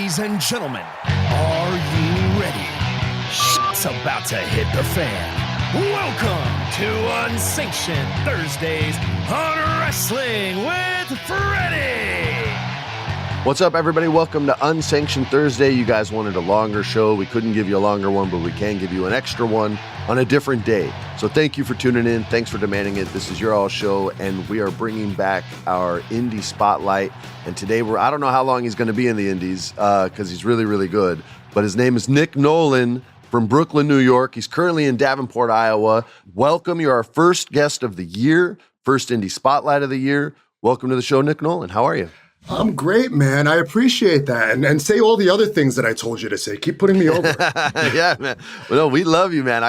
Ladies and gentlemen, are you ready? Shit's about to hit the fan. Welcome to Unsanctioned Thursdays on Wrestling with Freddie. What's up, everybody? Welcome to Unsanctioned Thursday. You guys wanted a longer show. We couldn't give you a longer one, but we can give you an extra one on a different day. So thank you for tuning in. Thanks for demanding it. This is your all show, and we are bringing back our indie spotlight. And today, I don't know how long he's going to be in the indies because he's really, really good. But his name is Nic Nolan from Brooklyn, New York. He's currently in Davenport, Iowa. Welcome. You're our first guest of the year, first indie spotlight of the year. Welcome to the show, Nic Nolan. How are you? I'm great, man. I appreciate that. And say all the other things that I told you to say. Keep putting me over. Yeah, man. Well, no, we love you, man.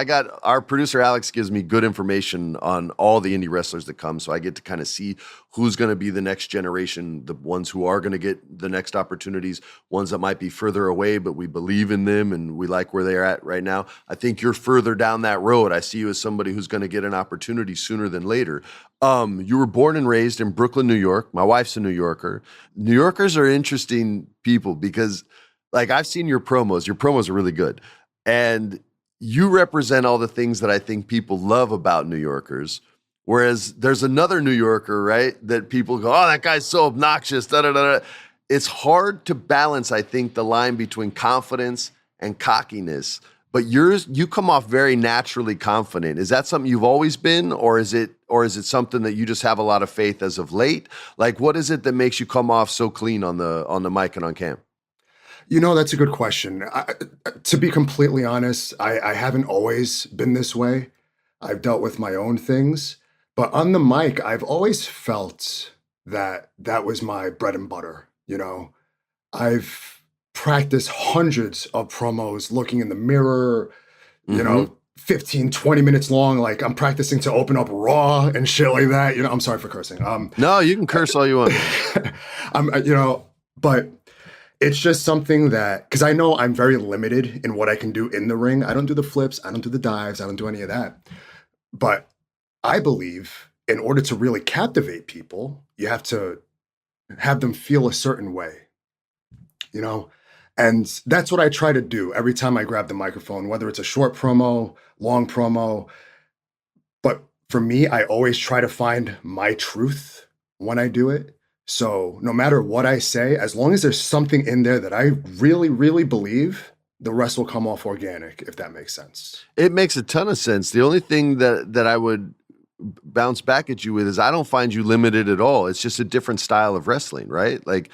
Our producer, Alex, gives me good information on all the indie wrestlers that come. So I get to kind of see who's going to be the next generation, the ones who are going to get the next opportunities, ones that might be further away, but we believe in them and we like where they're at right now. I think you're further down that road. I see you as somebody who's going to get an opportunity sooner than later. You were born and raised in Brooklyn, New York. My wife's a New Yorker. New Yorkers are interesting people because, like, I've seen your promos. Your promos are really good. And you represent all the things that I think people love about New Yorkers. Whereas there's another New Yorker, right, that people go, oh, that guy's so obnoxious, da-da-da-da. It's hard to balance, I think, the line between confidence and cockiness. But you come off very naturally confident. Is that something you've always been, or is it something that you just have a lot of faith as of late? Like, what is it that makes you come off so clean on the mic and on cam? You know, that's a good question. To be completely honest, I haven't always been this way. I've dealt with my own things. But on the mic, I've always felt that was my bread and butter, you know. I've practiced hundreds of promos looking in the mirror, you know, 15, 20 minutes long. Like, I'm practicing to open up Raw and shit like that. You know, I'm sorry for cursing. No, you can curse all you want. But it's just something that, because I know I'm very limited in what I can do in the ring. I don't do the flips. I don't do the dives. I don't do any of that. But I believe in order to really captivate people, you have to have them feel a certain way, you know? And that's what I try to do every time I grab the microphone, whether it's a short promo, long promo. But for me, I always try to find my truth when I do it. So no matter what I say, as long as there's something in there that I really, really believe, the rest will come off organic, if that makes sense. It makes a ton of sense. The only thing that I would bounce back at you with is I don't find you limited at all. It's just a different style of wrestling, right? Like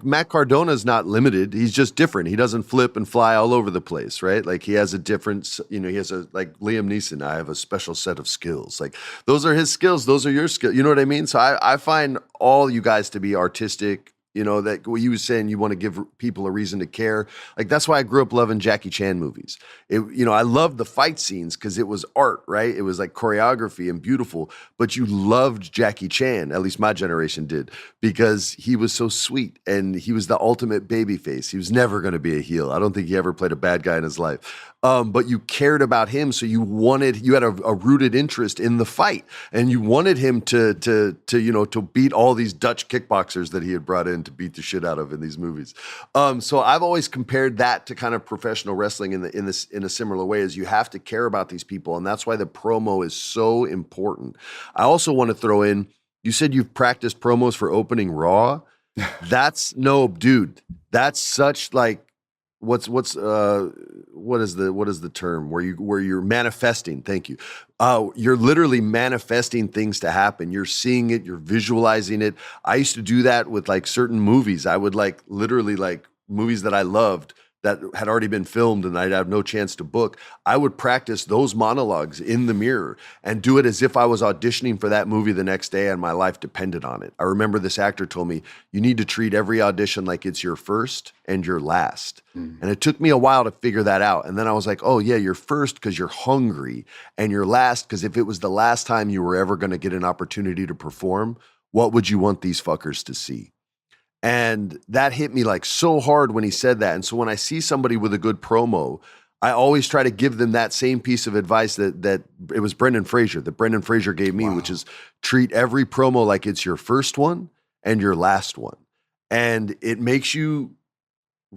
Matt Cardona's not limited. He's just different. He doesn't flip and fly all over the place, right? Like, he has a different, he has like Liam Neeson. I have a special set of skills. Like, those are his skills. Those are your skills. You know what I mean? So I find all you guys to be artistic. You know, that what you was saying, you want to give people a reason to care. Like, that's why I grew up loving Jackie Chan movies. I loved the fight scenes because it was art, right? It was like choreography and beautiful, but you loved Jackie Chan, at least my generation did, because he was so sweet and he was the ultimate baby face. He was never going to be a heel. I don't think he ever played a bad guy in his life. But you cared about him, so you had a rooted interest in the fight, and you wanted him to beat all these Dutch kickboxers that he had brought in to beat the shit out of in these movies. So I've always compared that to kind of professional wrestling in a similar way, as you have to care about these people, and that's why the promo is so important. I also want to throw in, you said you've practiced promos for opening Raw. That's that's such like. What is the term where you're manifesting? Thank you. You're literally manifesting things to happen. You're seeing it, you're visualizing it. I used to do that with like certain movies. I would like literally like movies that I loved that had already been filmed and I'd have no chance to book. I would practice those monologues in the mirror and do it as if I was auditioning for that movie the next day and my life depended on it. I remember this actor told me, you need to treat every audition like it's your first and your last. And it took me a while to figure that out. And then I was like, oh yeah, you're first because you're hungry, and you're last because if it was the last time you were ever going to get an opportunity to perform, what would you want these fuckers to see? And that hit me like so hard when he said that. And so when I see somebody with a good promo, I always try to give them that same piece of advice that it was Brendan Fraser gave me, which is treat every promo like it's your first one and your last one. And it makes you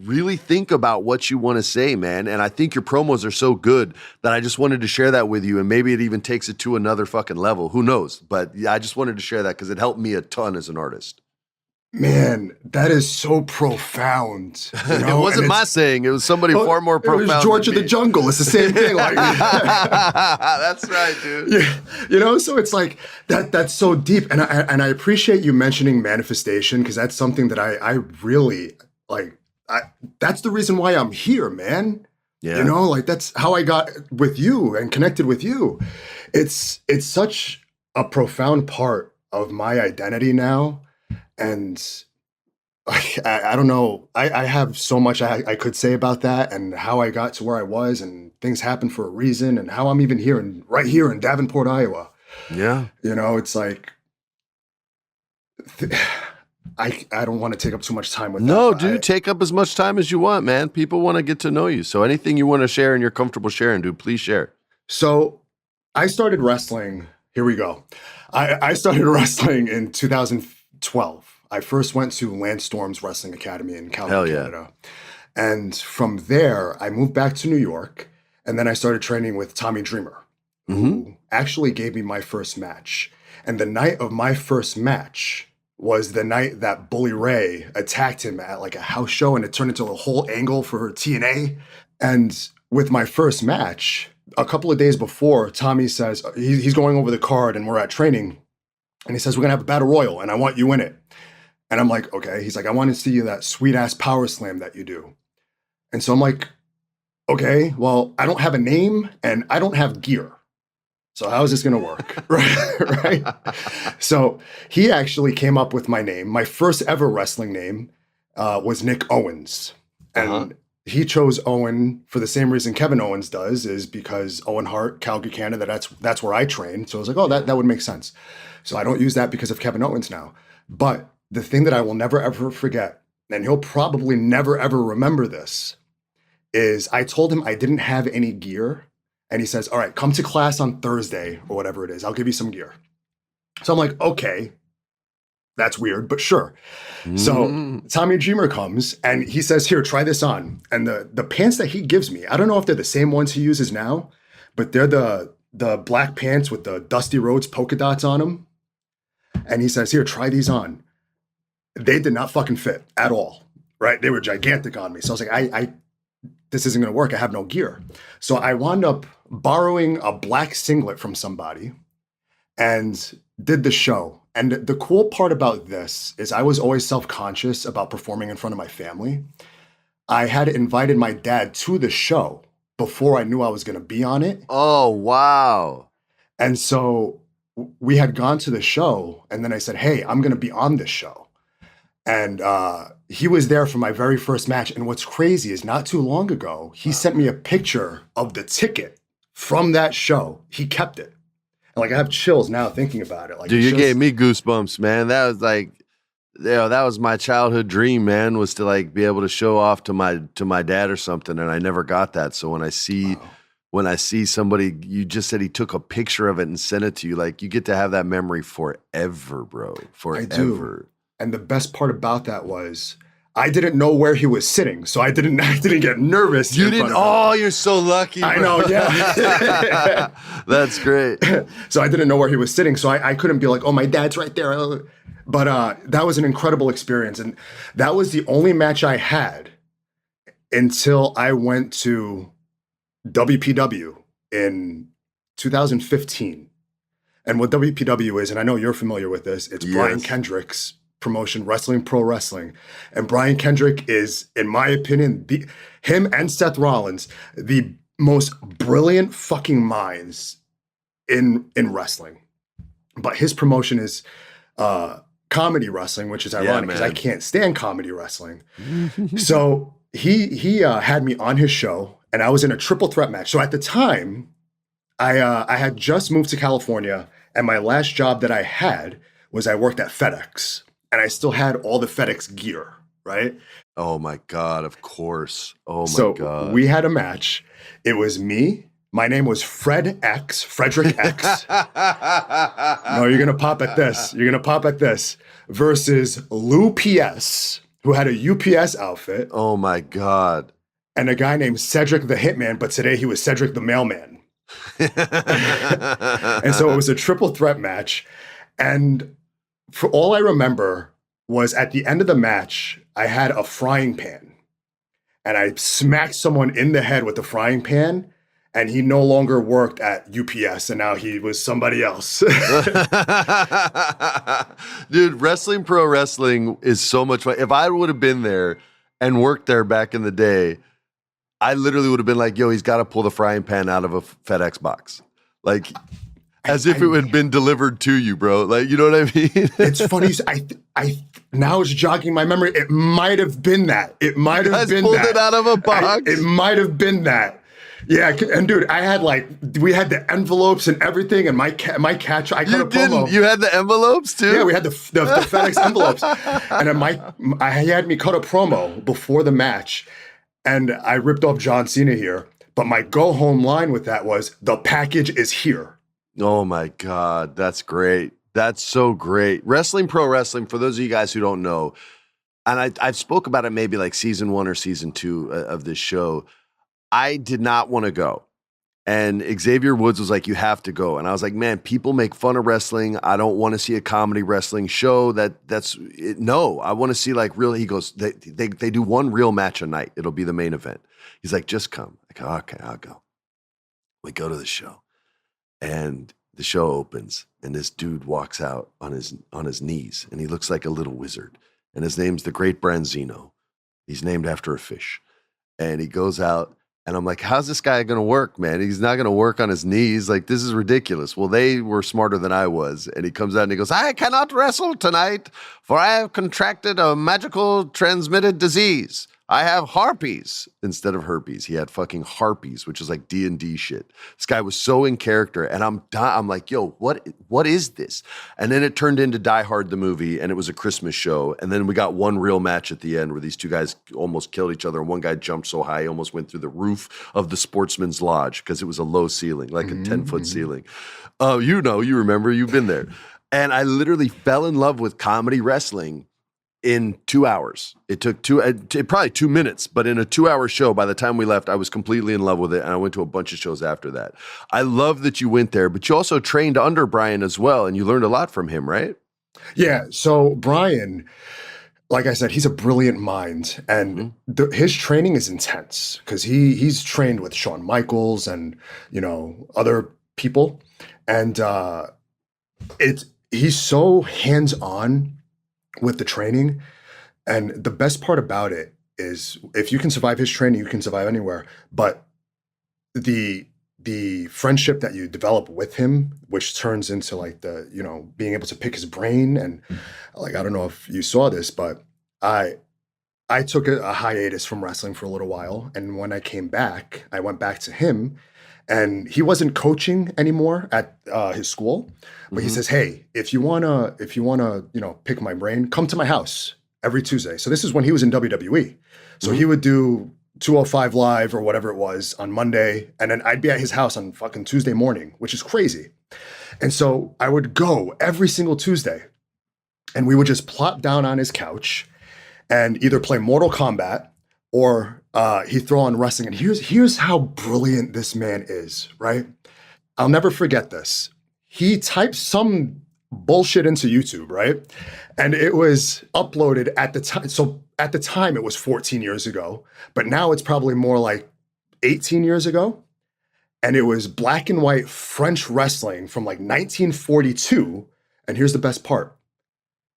really think about what you want to say, man. And I think your promos are so good that I just wanted to share that with you. And maybe it even takes it to another fucking level. Who knows? But yeah, I just wanted to share that because it helped me a ton as an artist. Man, that is so profound. You know? It wasn't my saying. It was somebody far more profound. It was George of the Jungle. It's the same thing. Like, that's right, dude. Yeah, you know, so it's like that's so deep. And I appreciate you mentioning manifestation because that's something that I really like. That's the reason why I'm here, man. Yeah. You know, like that's how I got with you and connected with you. It's such a profound part of my identity now. And I don't know, I have so much I could say about that and how I got to where I was and things happened for a reason and how I'm even here right here in Davenport, Iowa. Yeah. You know, it's like, I don't want to take up too much time with that. No, dude, take up as much time as you want, man. People want to get to know you. So anything you want to share and you're comfortable sharing, dude, please share. So I started wrestling. Here we go. I started wrestling in 2012. I first went to Lance Storm's Wrestling Academy in Calgary, Canada. And from there, I moved back to New York. And then I started training with Tommy Dreamer, who actually gave me my first match. And the night of my first match was the night that Bully Ray attacked him at like a house show, and it turned into a whole angle for TNA. And with my first match, a couple of days before, Tommy says, he's going over the card and we're at training. And he says, we're going to have a battle royal and I want you in it. And I'm like, okay. He's like, I want to see that sweet ass power slam that you do. And so I'm like, okay, well, I don't have a name and I don't have gear. So how is this going to work? Right. So he actually came up with my name. My first ever wrestling name was Nick Owens. And he chose Owen for the same reason Kevin Owens does, is because Owen Hart, Calgary, Canada, that's where I trained. So I was like, oh, that would make sense. So I don't use that because of Kevin Owens now. But the thing that I will never, ever forget, and he'll probably never, ever remember this, is I told him I didn't have any gear. And he says, all right, come to class on Thursday or whatever it is. I'll give you some gear. So I'm like, okay, that's weird, but sure. So Tommy Dreamer comes and he says, here, try this on. And the pants that he gives me, I don't know if they're the same ones he uses now, but they're the black pants with the Dusty Rhodes polka dots on them. And he says, here, try these on. They did not fucking fit at all, right? They were gigantic on me. So I was like, this isn't going to work. I have no gear. So I wound up borrowing a black singlet from somebody and did the show. And the cool part about this is I was always self-conscious about performing in front of my family. I had invited my dad to the show before I knew I was going to be on it. Oh, wow. And so we had gone to the show and then I said, hey, I'm going to be on this show. And he was there for my very first match. And what's crazy is not too long ago, he sent me a picture of the ticket from that show. He kept it. And like I have chills now thinking about it. Like, dude, you gave me goosebumps, man. That was like, that was my childhood dream, man, was to like be able to show off to my dad or something. And I never got that. So when I see somebody, you just said he took a picture of it and sent it to you, like you get to have that memory forever, bro. Forever. I do. And the best part about that was I didn't know where he was sitting, so I didn't get nervous. You didn't? Oh, you're so lucky, bro. I know, yeah. That's great. So I didn't know where he was sitting, so I couldn't be like, oh, my dad's right there. But that was an incredible experience, and that was the only match I had until I went to WPW in 2015. And what WPW is, and I know you're familiar with this, it's Brian Kendrick's promotion, Wrestling Pro Wrestling. And Brian Kendrick is, in my opinion, him and Seth Rollins, the most brilliant fucking minds in wrestling. But his promotion is comedy wrestling, which is ironic because I can't stand comedy wrestling. So he had me on his show and I was in a triple threat match. So at the time, I had just moved to California and my last job that I had was I worked at FedEx. And I still had all the FedEx gear, right? Oh my God, of course. Oh my God. So we had a match. It was me. My name was Frederick X. No, you're going to pop at this. Versus Lou PS. who had a UPS outfit. Oh my God. And a guy named Cedric the Hitman, but today he was Cedric the Mailman. And so it was a triple threat match. And for all I remember was at the end of the match, I had a frying pan. And I smacked someone in the head with the frying pan. And he no longer worked at UPS, and now he was somebody else. Dude, pro wrestling is so much fun. If I would have been there and worked there back in the day, I literally would have been like, yo, he's got to pull the frying pan out of a FedEx box. Like, as if it had been delivered to you, bro. Like, you know what I mean? It's funny. I now it's jogging my memory. It might have been that. It might have been pulled that. It out of a box? It might have been that. Yeah, and dude, I had we had the envelopes and everything, and my catch. I cut a promo. You had the envelopes too? Yeah, we had the FedEx envelopes, and he had me cut a promo before the match, and I ripped off John Cena here. But my go home line with that was, "The package is here." Oh my God, that's great. That's so great. Pro wrestling. For those of you guys who don't know, and I've spoke about it maybe like season 1 or season 2 of this show. I did not want to go. And Xavier Woods was like, you have to go. And I was like, man, people make fun of wrestling. I don't want to see a comedy wrestling show. No, I want to see like real. He goes, they do one real match a night. It'll be the main event. He's like, just come. I go, okay, I'll go. We go to the show. And the show opens. And this dude walks out on his knees. And he looks like a little wizard. And his name's the Great Branzino. He's named after a fish. And he goes out. And I'm like, how's this guy going to work, man? He's not going to work on his knees. Like, this is ridiculous. Well, they were smarter than I was. And he comes out and he goes, I cannot wrestle tonight, for I have contracted a magical transmitted disease. I have harpies instead of herpes. He had fucking harpies, which is like D&D shit. This guy was so in character. And I'm like, yo, what is this? And then it turned into Die Hard, the movie, and it was a Christmas show. And then we got one real match at the end where these two guys almost killed each other. And one guy jumped so high, he almost went through the roof of the Sportsman's Lodge because it was a low ceiling, like a 10-foot ceiling. Oh, you remember, you've been there. And I literally fell in love with comedy wrestling in 2 hours. It took probably 2 minutes, but in a 2-hour show, by the time we left, I was completely in love with it. And I went to a bunch of shows after that. I love that you went there, but you also trained under Brian as well. And you learned a lot from him, right? Yeah. So Brian, like I said, he's a brilliant mind, and his training is intense because he's trained with Shawn Michaels and, other people. And he's so hands-on with the training. And the best part about it is if you can survive his training, you can survive anywhere. But the friendship that you develop with him, which turns into like being able to pick his brain. And like, I don't know if you saw this, but I took a hiatus from wrestling for a little while. And when I came back, I went back to him. And he wasn't coaching anymore at his school, but he says, "Hey, if you wanna, pick my brain, come to my house every Tuesday." So this is when he was in WWE. So he would do 205 Live or whatever it was on Monday, and then I'd be at his house on fucking Tuesday morning, which is crazy. And so I would go every single Tuesday, and we would just plop down on his couch and either play Mortal Kombat or he'd throw on wrestling. And here's how brilliant this man is, right? I'll never forget this. He typed some bullshit into YouTube, right? And it was uploaded at the time. So at the time, it was 14 years ago, but now it's probably more like 18 years ago. And it was black and white French wrestling from like 1942. And here's the best part.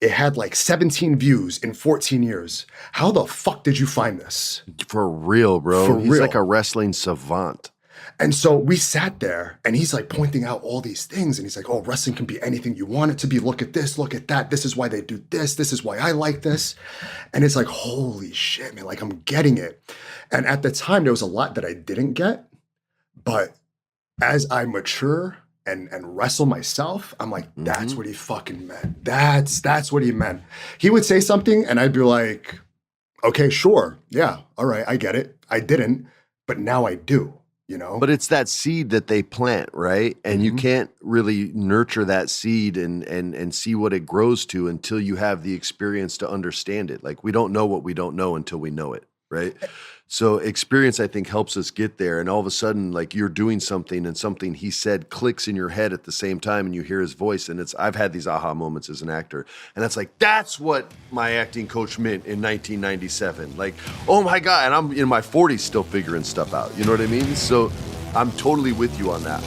It had like 17 views in 14 years. How the fuck did you find this? For real, bro. He's real. like a wrestling savant. And so we sat there and he's like pointing out all these things. And he's like, oh, wrestling can be anything you want it to be. Look at this, look at that. This is why they do this. This is why I like this. And it's like, holy shit, man, like I'm getting it. And at the time, there was a lot that I didn't get. But as I mature and wrestle myself, I'm like, that's what he fucking meant. That's what he meant. He would say something and I'd be like, okay, sure. Yeah. All right. I get it. I didn't, but now I do. you know? But it's that seed that they plant, right? And you can't really nurture that seed and see what it grows to until you have the experience to understand it. Like, we don't know what we don't know until we know it, right? So experience, I think, helps us get there. And all of a sudden, like, you're doing something and something he said clicks in your head at the same time, and you hear his voice. And I've had these aha moments as an actor. And that's like, that's what my acting coach meant in 1997. Like, oh my God. And I'm in my 40s still figuring stuff out. You know what I mean? So I'm totally with you on that.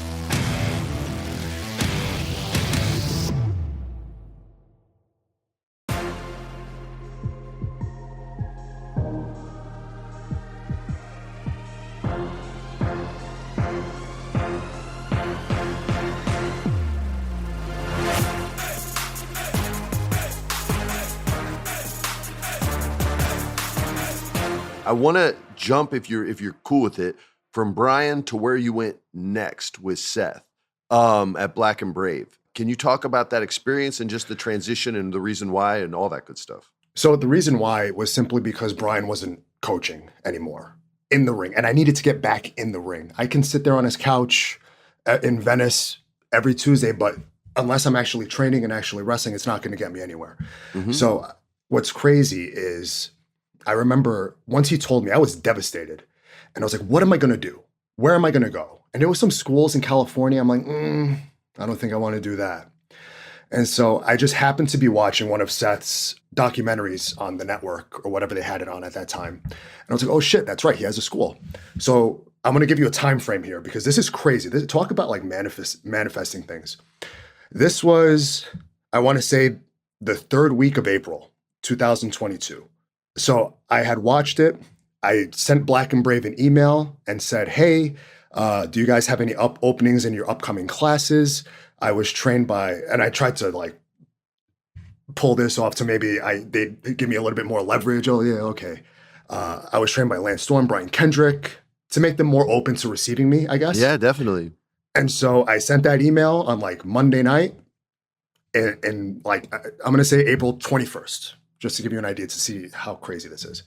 I want to jump, if you're cool with it, from Brian to where you went next with Seth at Black and Brave. Can you talk about that experience and just the transition and the reason why and all that good stuff? So the reason why was simply because Brian wasn't coaching anymore in the ring, and I needed to get back in the ring. I can sit there on his couch in Venice every Tuesday, but unless I'm actually training and actually wrestling, it's not going to get me anywhere. So what's crazy is, I remember once he told me, I was devastated. And I was like, what am I going to do? Where am I going to go? And there were some schools in California. I'm like, I don't think I want to do that. And so I just happened to be watching one of Seth's documentaries on the network or whatever they had it on at that time. And I was like, oh shit, that's right. He has a school. So I'm going to give you a time frame here because this is crazy. Talk about like manifesting things. This was, I want to say, the third week of April, 2022. So I had watched it. I sent Black and Brave an email and said, hey, do you guys have any openings in your upcoming classes? I was trained by, and I tried to like pull this off to maybe they'd give me a little bit more leverage. Oh yeah, okay. I was trained by Lance Storm, Brian Kendrick, to make them more open to receiving me, I guess. Yeah, definitely. And so I sent that email on like Monday night and like, I'm going to say April 21st. Just to give you an idea to see how crazy this is.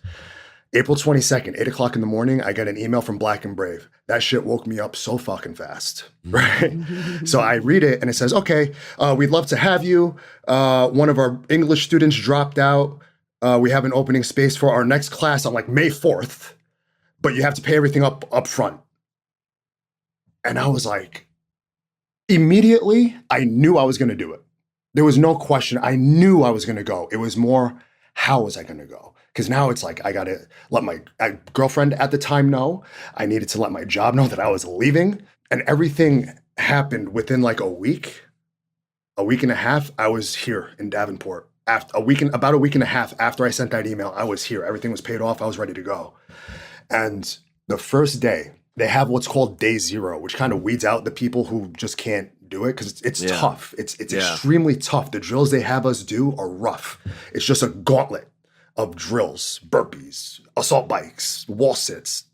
April 22nd, 8 o'clock in the morning, I get an email from Black and Brave. That shit woke me up so fucking fast, right? So I read it and it says, okay, we'd love to have you. One of our English students dropped out. We have an opening space for our next class on like May 4th, but you have to pay everything up front. And I was like, immediately, I knew I was going to do it. There was no question. I knew I was going to go. It was more, how was I going to go? Because now it's like, I got to let my girlfriend at the time know. I needed to let my job know that I was leaving. And everything happened within like a week and a half. I was here in Davenport. About a week and a half after I sent that email, I was here. Everything was paid off. I was ready to go. And the first day, they have what's called day zero, which kind of weeds out the people who just can't do it because it's tough. It's extremely tough. The drills they have us do are rough. It's just a gauntlet of drills, burpees, assault bikes, wall sits,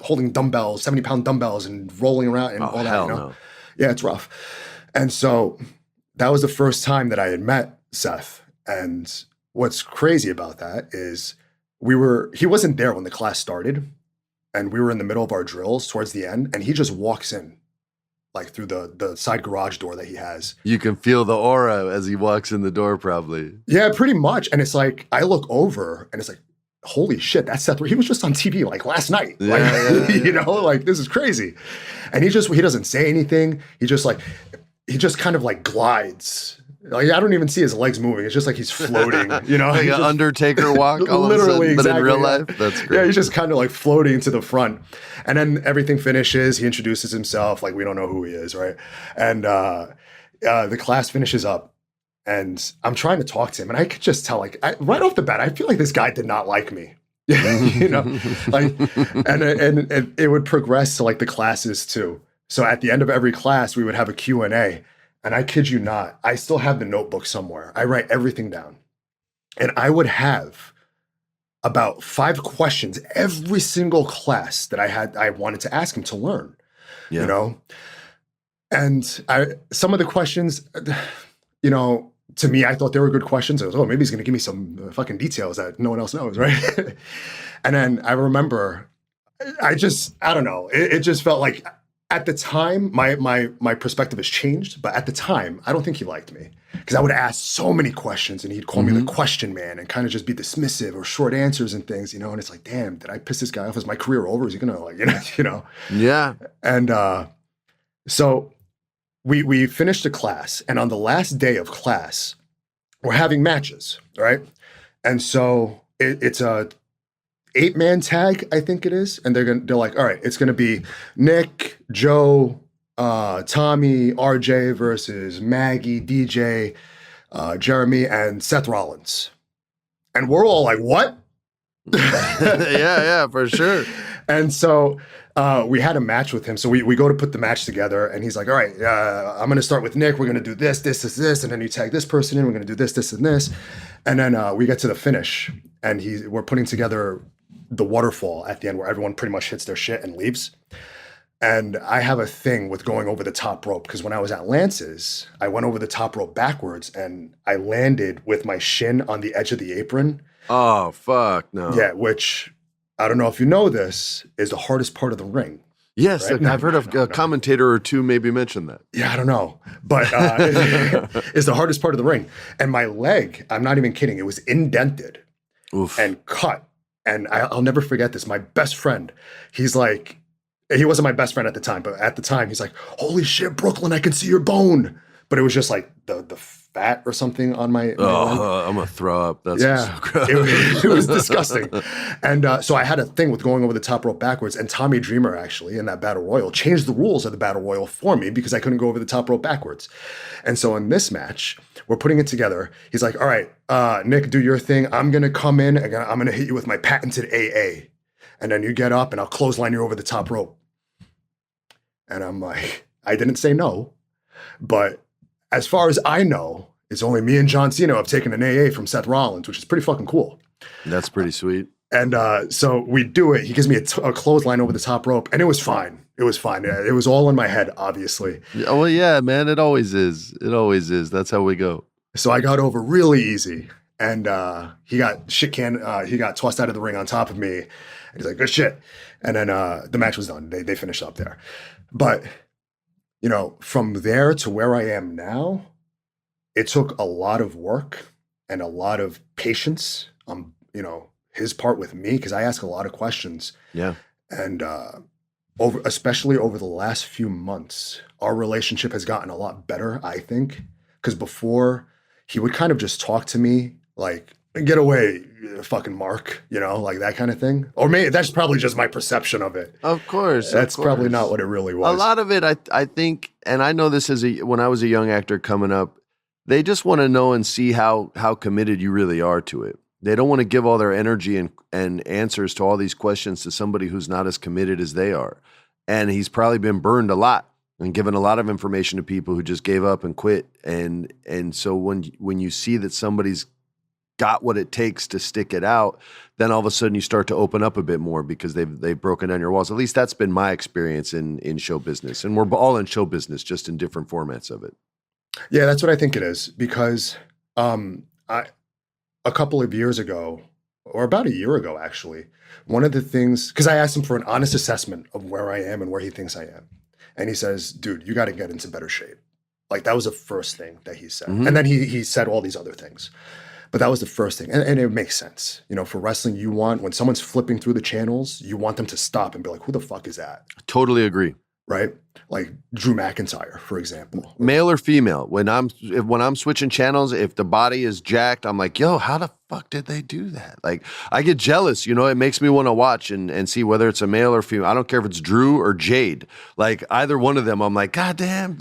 holding dumbbells, 70-pound dumbbells and rolling around and all that. Hell you know? no. Yeah, it's rough. And so that was the first time that I had met Seth. And what's crazy about that is he wasn't there when the class started. And we were in the middle of our drills towards the end. And he just walks in like through the side garage door that he has. You can feel the aura as he walks in the door, probably. Yeah, pretty much. And it's like, I look over and it's like, holy shit, that's Seth. He was just on TV like last night. Yeah, like, yeah. You know, like this is crazy. And he doesn't say anything. He just kind of like glides. Like I don't even see his legs moving. It's just like he's floating, you know? Like an Undertaker walk all literally, of a sudden, but in real yeah. life, that's great. Yeah, he's just kind of like floating to the front. And then everything finishes. He introduces himself. Like we don't know who he is, right? And the class finishes up. And I'm trying to talk to him. And I could just tell, like, right off the bat, I feel like this guy did not like me. You know? Like, and it would progress to like the classes too. So at the end of every class, we would have a Q&A. And I kid you not, I still have the notebook somewhere. I write everything down. And I would have about 5 questions every single class that I wanted to ask him to learn, you know? And some of the questions, you know, to me, I thought they were good questions. I was, maybe he's going to give me some fucking details that no one else knows, right? And then I remember I don't know. It just felt like at the time, my perspective has changed, but at the time, I don't think he liked me because I would ask so many questions and he'd call me the question man and kind of just be dismissive or short answers and things, and it's like, damn, did I piss this guy off? Is my career over? Is he gonna Yeah. And so we finished the class, and on the last day of class, we're having matches, right? And so it's a 8-man tag, I think it is, and they're like, all right, it's gonna be Nick, Joe, Tommy, RJ versus Maggie, DJ, Jeremy, and Seth Rollins, and we're all like, what? yeah, for sure. And so we had a match with him. So we go to put the match together, and he's like, all right, I'm going to start with Nick. We're going to do this, and then you tag this person in. We're going to do this, and this. And then we get to the finish, and we're putting together the waterfall at the end where everyone pretty much hits their shit and leaves. And I have a thing with going over the top rope because when I was at Lance's, I went over the top rope backwards, and I landed with my shin on the edge of the apron. Oh, fuck, no. Yeah, which... I don't know if you know this, is the hardest part of the ring. Yes, right? I've heard a commentator or two maybe mention that. Yeah, I don't know. But it's the hardest part of the ring. And my leg, I'm not even kidding, it was indented and cut. And I'll never forget this. My best friend, he's like, he wasn't my best friend at the time, but at the time, he's like, holy shit, Brooklyn, I can see your bone. But it was just like the fat or something on my leg. I'm going to throw up. That's so gross. It was disgusting. And so I had a thing with going over the top rope backwards, and Tommy Dreamer actually in that Battle Royal changed the rules of the Battle Royal for me because I couldn't go over the top rope backwards. And so in this match, we're putting it together. He's like, all right, Nick, do your thing. I'm going to come in and I'm going to hit you with my patented AA. And then you get up and I'll clothesline you over the top rope. And I'm like, I didn't say no, but as far as I know, it's only me and John Cena have taken an AA from Seth Rollins, which is pretty fucking cool. That's pretty sweet. And so we do it. He gives me a clothesline over the top rope, and it was fine. It was fine. It was all in my head, obviously. Oh, well, yeah, man. It always is. It always is. That's how we go. So I got over really easy, and he got he got tossed out of the ring on top of me. And he's like, good shit. And then the match was done. They finished up there. But from there to where I am now, it took a lot of work and a lot of patience on, his part with me, because I ask a lot of questions. Yeah. And especially over the last few months, our relationship has gotten a lot better, I think. Because before, he would kind of just talk to me like, get away, fucking Mark, like that kind of thing. Or maybe that's probably just my perception of it. Of course. That's probably not what it really was. A lot of it, I think, and I know this when I was a young actor coming up, they just want to know and see how committed you really are to it. They don't want to give all their energy and answers to all these questions to somebody who's not as committed as they are. And he's probably been burned a lot and given a lot of information to people who just gave up and quit. And so when you see that somebody's got what it takes to stick it out, then all of a sudden you start to open up a bit more because they've broken down your walls. At least that's been my experience in show business. And we're all in show business, just in different formats of it. Yeah, that's what I think it is, because a couple of years ago, or about a year ago, actually, one of the things, because I asked him for an honest assessment of where I am and where he thinks I am. And he says, dude, you got to get into better shape. Like, that was the first thing that he said. Mm-hmm. And then he said all these other things. But that was the first thing. And it makes sense. For wrestling, when someone's flipping through the channels, you want them to stop and be like, who the fuck is that? Totally agree. Right? Like Drew McIntyre, for example. Male or female, when I'm switching channels, if the body is jacked, I'm like, yo, how the fuck did they do that? Like, I get jealous, it makes me want to watch and see whether it's a male or female. I don't care if it's Drew or Jade. Like, either one of them, I'm like, God damn,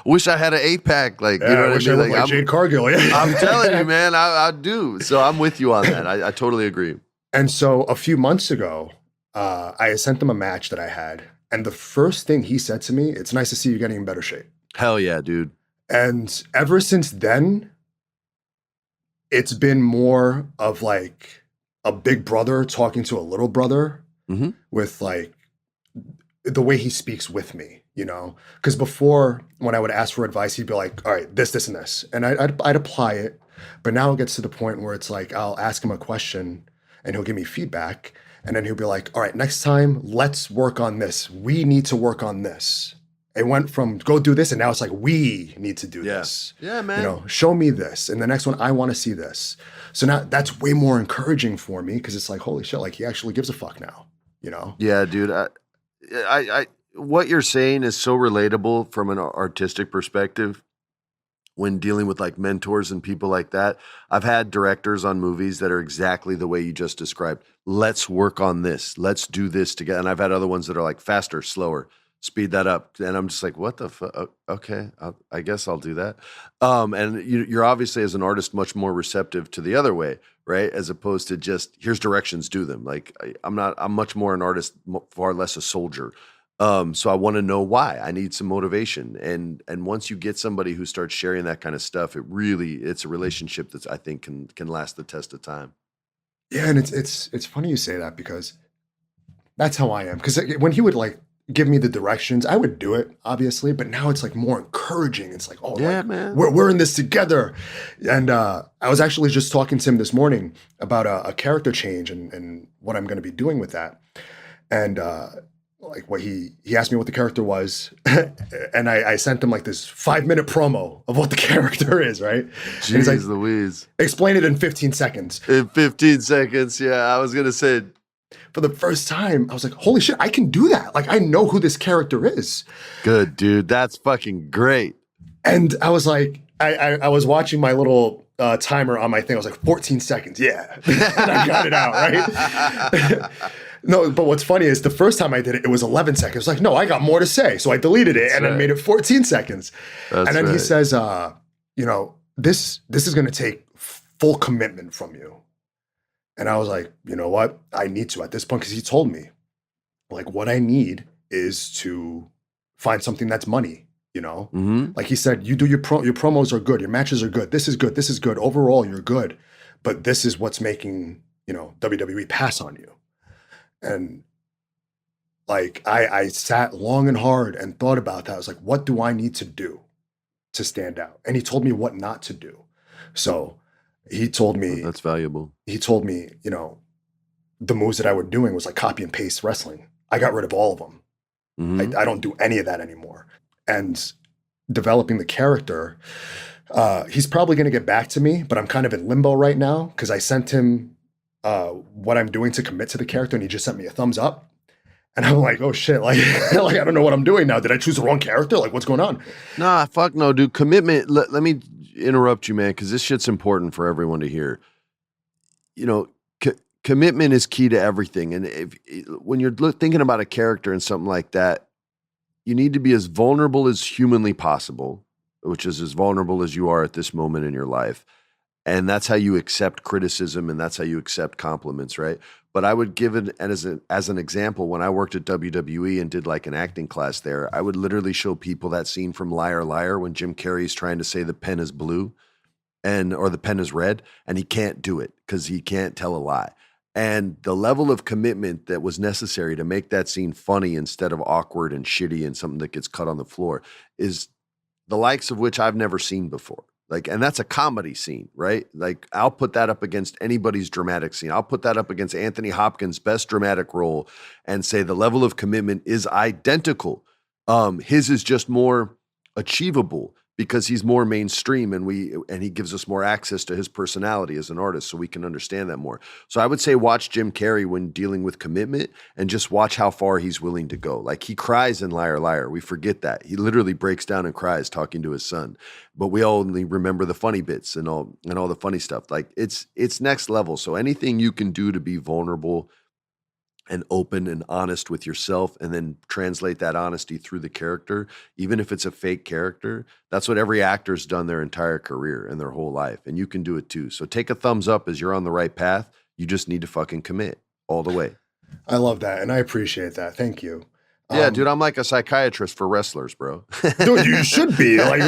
wish I had an 8-pack. Like, yeah, I wish I looked like Jade Cargill. Yeah. I'm telling you, man, I do. So I'm with you on that. I totally agree. And so a few months ago, I sent them a match that I had. And the first thing he said to me, it's nice to see you getting in better shape. Hell yeah, dude. And ever since then, it's been more of like a big brother talking to a little brother with like the way he speaks with me, Because before, when I would ask for advice, he'd be like, all right, this, and this. And I'd apply it. But now it gets to the point where it's like, I'll ask him a question and he'll give me feedback. And then he'll be like, all right, next time, let's work on this. We need to work on this. It went from go do this, and now it's like, we need to do this. Yeah, man. You know, show me this. And the next one, I want to see this. So now that's way more encouraging for me because it's like, holy shit, like he actually gives a fuck now, you know? Yeah, dude. I what you're saying is so relatable from an artistic perspective when dealing with like mentors and people like that. I've had directors on movies that are exactly the way you just described. Let's work on this. Let's do this together. And I've had other ones that are like faster, slower, speed that up. And I'm just like, what the fuck? Okay, I guess I'll do that. And you're obviously as an artist much more receptive to the other way, right? As opposed to just here's directions, do them. Like I'm much more an artist, far less a soldier. So I want to know why. I need some motivation. And once you get somebody who starts sharing that kind of stuff, it's a relationship that I think can last the test of time. Yeah, and it's funny you say that because that's how I am. Because when he would like give me the directions, I would do it, obviously, but now it's like more encouraging. It's like, oh, yeah, like, man, we're in this together. And I was actually just talking to him this morning about a character change and what I'm going to be doing with that. And like what he asked me what the character was, and I sent him like this 5-minute promo of what the character is, right? Jeez, and he's like, Louise. Explain it in 15 seconds. In 15 seconds, yeah. I was going to say, for the first time, I was like, holy shit, I can do that. Like, I know who this character is. Good, dude. That's fucking great. And I was like, I was watching my little timer on my thing. I was like, 14 seconds. Yeah. And I got it out, right? No, but what's funny is the first time I did it, it was 11 seconds. I was like, no, I got more to say. So I deleted it and then made it 14 seconds. That's and then right. he says, you know, this is going to take full commitment from you. And I was like, you know what? I need to at this point, because he told me, like, what I need is to find something that's money, you know? Mm-hmm. Like he said, you do your promos are good. Your matches are good. This is good. This is good. Overall, you're good. But this is what's making, you know, WWE pass on you. And like, I sat long and hard and thought about that. I was like, what do I need to do to stand out? And he told me what not to do. So he told me, that's valuable. He told me, you know, the moves that I were doing was like copy and paste wrestling. I got rid of all of them. Mm-hmm. I don't do any of that anymore. And developing the character, he's probably going to get back to me, but I'm kind of in limbo right now because I sent him what I'm doing to commit to the character, and he just sent me a thumbs up. And I'm like, oh shit, like, like I don't know what I'm doing now. Did I choose the wrong character? Like, what's going on? Nah, fuck no, dude. Commitment. Let me interrupt you, man, because this shit's important for everyone to hear. You know, commitment is key to everything. And when you're thinking about a character and something like that, you need to be as vulnerable as humanly possible, which is as vulnerable as you are at this moment in your life. And that's how you accept criticism, and that's how you accept compliments, right? But I would give it as an example. When I worked at WWE and did like an acting class there, I would literally show people that scene from Liar Liar when Jim Carrey's trying to say the pen is blue or the pen is red, and he can't do it because he can't tell a lie. And the level of commitment that was necessary to make that scene funny instead of awkward and shitty and something that gets cut on the floor is the likes of which I've never seen before. Like, and that's a comedy scene, right? Like, I'll put that up against anybody's dramatic scene. I'll put that up against Anthony Hopkins' best dramatic role and say the level of commitment is identical. His is just more achievable because he's more mainstream, and he gives us more access to his personality as an artist, so we can understand that more. So I would say watch Jim Carrey when dealing with commitment and just watch how far he's willing to go. Like, he cries in Liar Liar. We forget that. He literally breaks down and cries talking to his son. But we only remember the funny bits and all the funny stuff. Like, it's next level. So anything you can do to be vulnerable and open and honest with yourself, and then translate that honesty through the character, even if it's a fake character, that's what every actor's done their entire career and their whole life. And you can do it too. So take a thumbs up as you're on the right path. You just need to fucking commit all the way. I love that. And I appreciate that. Thank you. Yeah, dude, I'm like a psychiatrist for wrestlers, bro. Dude, you should be. Like,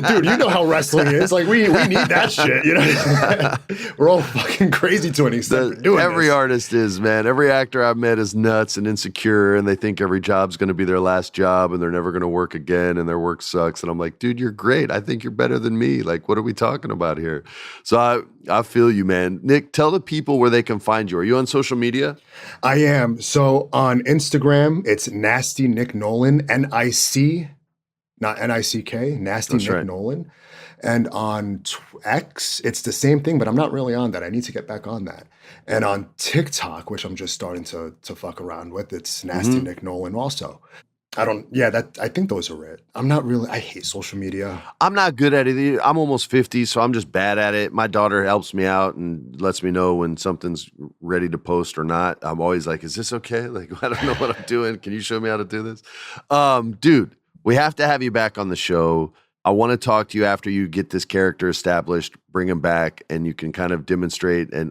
dude, you know how wrestling is. Like, we need that shit, you know? We're all fucking crazy to an extent for doing Every this. artist is, man. Every actor I've met is nuts and insecure, and they think every job's going to be their last job, and they're never going to work again, and their work sucks. And I'm like, dude, you're great. I think you're better than me. Like, what are we talking about here? So I feel you, man. Nick, tell the people where they can find you. Are you on social media? I am. So on Instagram, it's Nasty Nic Nolan, N-I-C, not N-I-C-K, Nasty That's Nic right. Nolan. And on X, it's the same thing, but I'm not really on that. I need to get back on that. And on TikTok, which I'm just starting to fuck around with, it's Nasty Nic Nolan also. I think those are it. I hate social media. I'm not good at it. I'm almost 50, so I'm just bad at it. My daughter helps me out and lets me know when something's ready to post or not. I'm always like, is this okay? Like, I don't know what I'm doing. Can you show me how to do this? Dude, we have to have you back on the show. I want to talk to you after you get this character established, bring him back, and you can kind of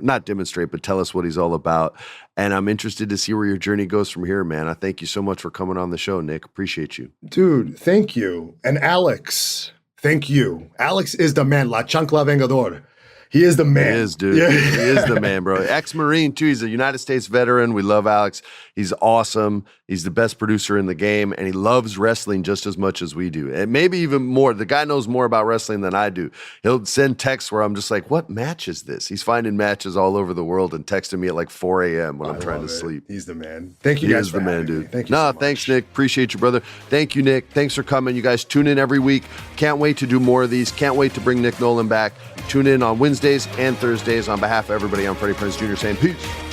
not demonstrate, but tell us what he's all about. And I'm interested to see where your journey goes from here, man. I thank you so much for coming on the show, Nick. Appreciate you. Dude, thank you. And Alex, thank you. Alex is the man. La Chancla Vengador. He is the man. He is, dude. Yeah. He is the man, bro. Ex-Marine, too. He's a United States veteran. We love Alex. He's awesome. He's the best producer in the game, and he loves wrestling just as much as we do. And maybe even more. The guy knows more about wrestling than I do. He'll send texts where I'm just like, what match is this? He's finding matches all over the world and texting me at like 4 a.m. when I'm trying to sleep. He's the man. Thank you guys for having me. Thank you so much. Thanks, Nick. Appreciate you, brother. Thank you, Nick. Thanks for coming. You guys tune in every week. Can't wait to do more of these. Can't wait to bring Nic Nolan back. Tune in on Wednesdays and Thursdays. On behalf of everybody, I'm Freddie Prinze Jr. saying peace.